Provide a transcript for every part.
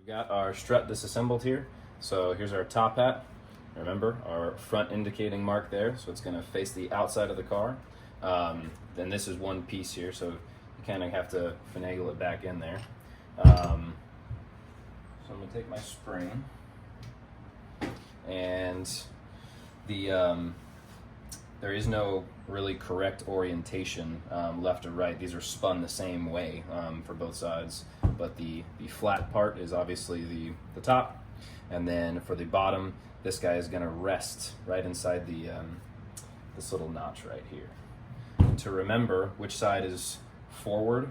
Got our strut disassembled here. So here's our top hat. Remember our front indicating mark there, so it's going to face the outside of the car. Then this is one piece here, so you kind of have to finagle it back in there. So I'm going to take my spring, and there is no really correct orientation left or right. These are spun the same way for both sides, but the flat part is obviously the top, and then for the bottom, this guy is going to rest right inside the this little notch right here. And to remember which side is forward,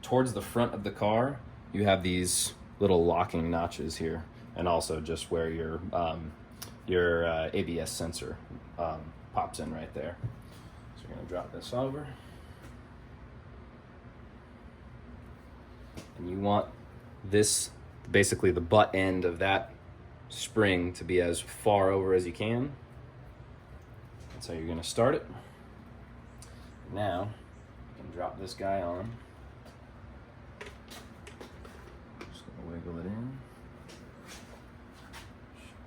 towards the front of the car, you have these little locking notches here, and also just where your ABS sensor pops in right there. So we're going to drop this over. And you want this, basically the butt end of that spring, to be as far over as you can. That's how you're going to start it. Now, you can drop this guy on. Just going to wiggle it in.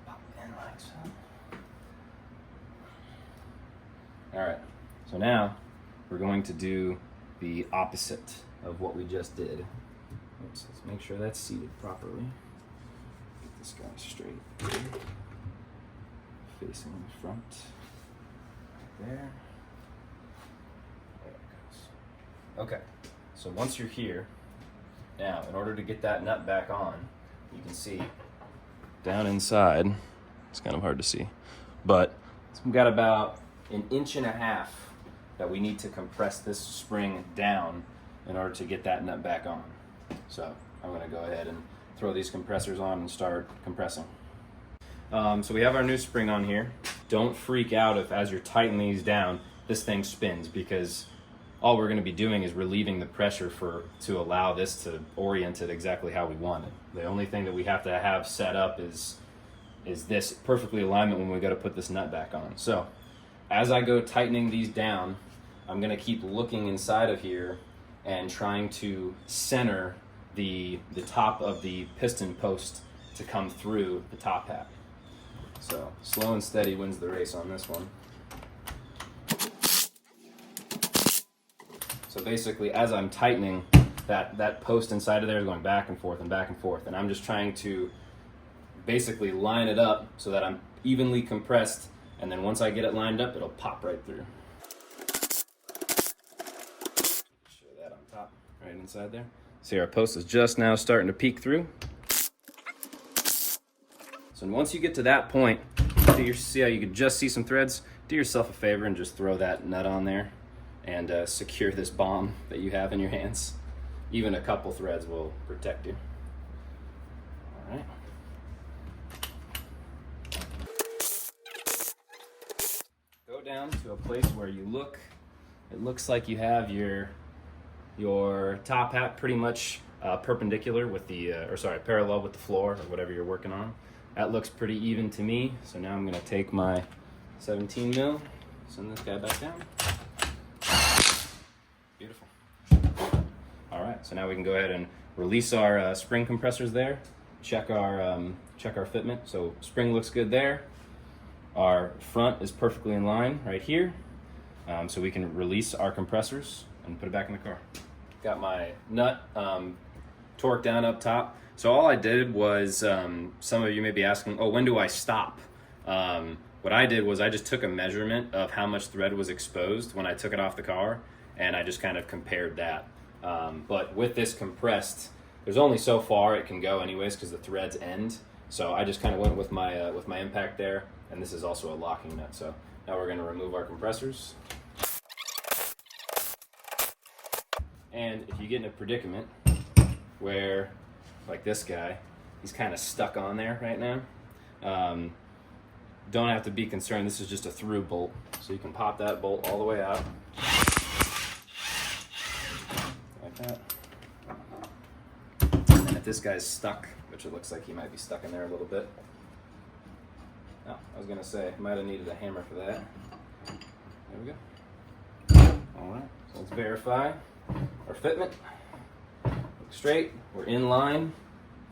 Pop in like so. All right, so now we're going to do the opposite of what we just did. Oops, let's make sure that's seated properly. Get this guy straight here, facing the front, right there. There it goes. Okay, so once you're here, now in order to get that nut back on, you can see down inside, it's kind of hard to see, but we've got about 1.5 inches that we need to compress this spring down in order to get that nut back on. So I'm going to go ahead and throw these compressors on and start compressing. So we have our new spring on here. Don't freak out if, as you're tightening these down, this thing spins, because all we're going to be doing is relieving the pressure to allow this to orient it exactly how we want it. The only thing that we have to have set up is this perfectly alignment when we got to put this nut back on. So as I go tightening these down, I'm going to keep looking inside of here and trying to center the top of the piston post to come through the top hat. So slow and steady wins the race on this one. So basically, as I'm tightening, that post inside of there is going back and forth and back and forth, and I'm just trying to basically line it up so that I'm evenly compressed, and then once I get it lined up, it'll pop right through. Show that on top, right inside there. See, our post is just now starting to peek through. So once you get to that point, see how you can just see some threads? Do yourself a favor and just throw that nut on there and secure this bomb that you have in your hands. Even a couple threads will protect you. All right. Go down to a place where it looks like you have your top hat pretty much perpendical with parallel with the floor or whatever you're working on. That looks pretty even to me. So now I'm going to take my 17 mil, send this guy back down. Beautiful. All right, so now we can go ahead and release our spring compressors there. Check our fitment. So spring looks good there. Our front is perfectly in line right here. So we can release our compressors and put it back in the car. Got my nut torqued down up top. So all I did was, some of you may be asking, oh, when do I stop? What I did was I just took a measurement of how much thread was exposed when I took it off the car, and I just kind of compared that. But with this compressed, there's only so far it can go anyways because the threads end. So I just kind of went with my impact there, and this is also a locking nut. So now we're going to remove our compressors. And if you get in a predicament where, like this guy, he's kind of stuck on there right now, don't have to be concerned. This is just a through bolt, so you can pop that bolt all the way out like that. And if this guy's stuck, which it looks like he might be stuck in there a little bit, oh, I was gonna say I might have needed a hammer for that. There we go. All right, so let's verify our fitment. Look straight, we're in line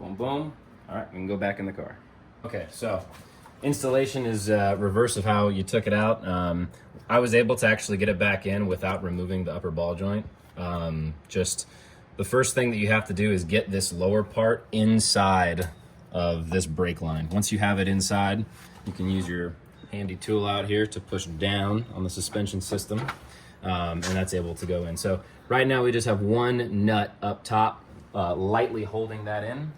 Boom, boom. All right, we can go back in the car. Okay, so installation is reverse of how you took it out. I was able to actually get it back in without removing the upper ball joint. Just the first thing that you have to do is get this lower part inside of this brake line. Once you have it inside, you can use your handy tool out here to push down on the suspension system, and that's able to go in. So right now we just have one nut up top, lightly holding that in.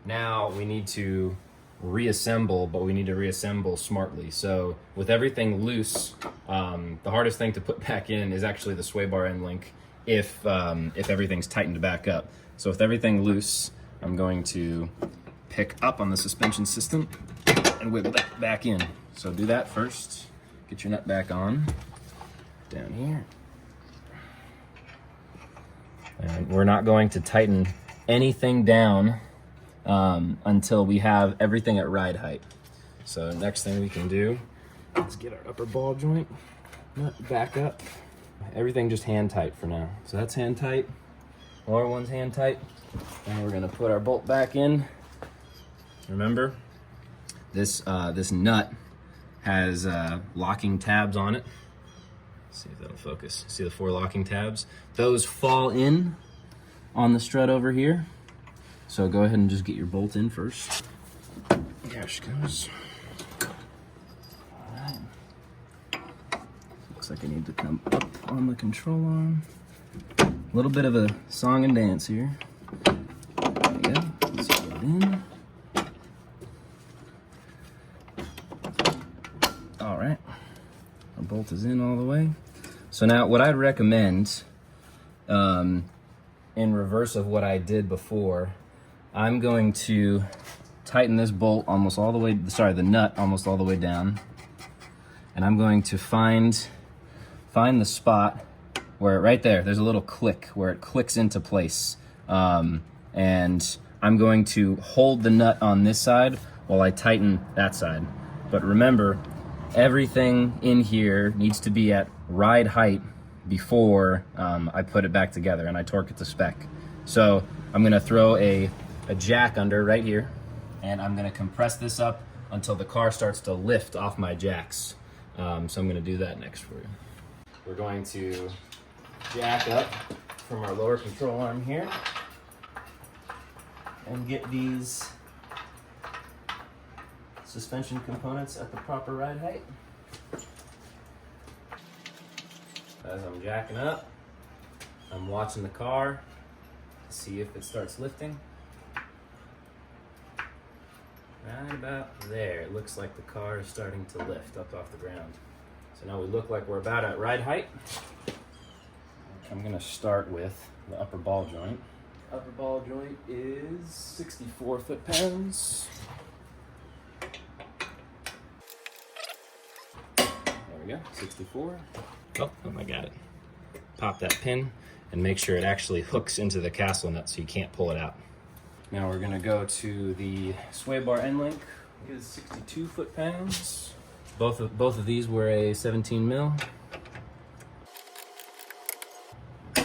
Now we need to reassemble, but we need to reassemble smartly. So with everything loose, the hardest thing to put back in is actually the sway bar end link if everything's tightened back up. So with everything loose, I'm going to pick up on the suspension system and wiggle that back in. So do that first. Get your nut back on down here. And we're not going to tighten anything down until we have everything at ride height. So next thing we can do is get our upper ball joint nut back up. Everything just hand tight for now. So that's hand tight. Lower one's hand tight. And we're gonna put our bolt back in. Remember, this nut has locking tabs on it. Let's see if that'll focus. See the 4 locking tabs? Those fall in on the strut over here. So go ahead and just get your bolt in first. There she goes. All right. Looks like I need to come up on the control arm. A little bit of a song and dance here. There we go. Let's get it in. All right. Our bolt is in all the way. So now what I'd recommend, in reverse of what I did before, I'm going to tighten this bolt almost all the way, the nut almost all the way down. And I'm going to find the spot where, right there's a little click where it clicks into place. And I'm going to hold the nut on this side while I tighten that side. But remember, everything in here needs to be at ride height before I put it back together and I torque it to spec. So I'm gonna throw a jack under right here, and I'm gonna compress this up until the car starts to lift off my jacks. So I'm gonna do that next for you. We're going to jack up from our lower control arm here and get these suspension components at the proper ride height. As I'm jacking up, I'm watching the car to see if it starts lifting. Right about there, it looks like the car is starting to lift up off the ground. So now we look like we're about at ride height. I'm gonna start with the upper ball joint. Upper ball joint is 64 foot-pounds. There we go, 64. Oh, I got it. Pop that pin and make sure it actually hooks into the castle nut so you can't pull it out. Now we're gonna go to the sway bar end link. It is 62 foot-pounds. Both of these were a 17 mil. There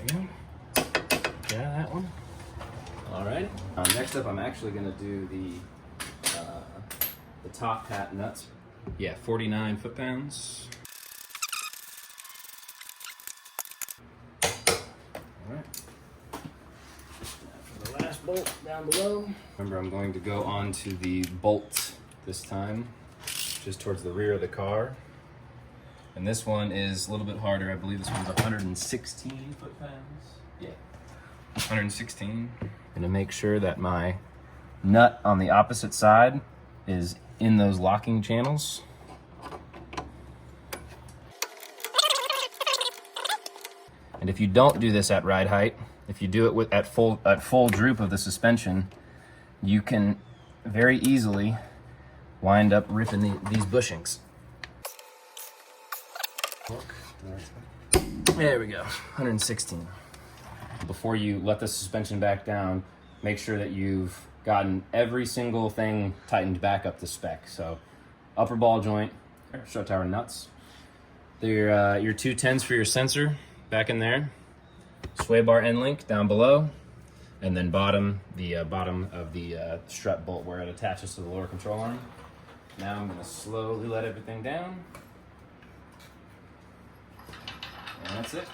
we go. Got that one. All right. Next up, I'm actually gonna do the top hat nuts. Yeah, 49 foot-pounds. All right. Now for the last bolt down below. Remember, I'm going to go onto the bolt this time, just towards the rear of the car. And this one is a little bit harder. I believe this one's 116 foot-pounds. Yeah, 116. I'm gonna make sure that my nut on the opposite side is in those locking channels. And if you don't do this at ride height, if you do it at full droop of the suspension, you can very easily wind up ripping these bushings. There we go, 116. Before you let the suspension back down, make sure that you've gotten every single thing tightened back up to spec. So upper ball joint, strut tower nuts, your 210s for your sensor back in there, sway bar end link down below, and then bottom, the bottom of the strut bolt where it attaches to the lower control arm. Now I'm going to slowly let everything down, and that's it.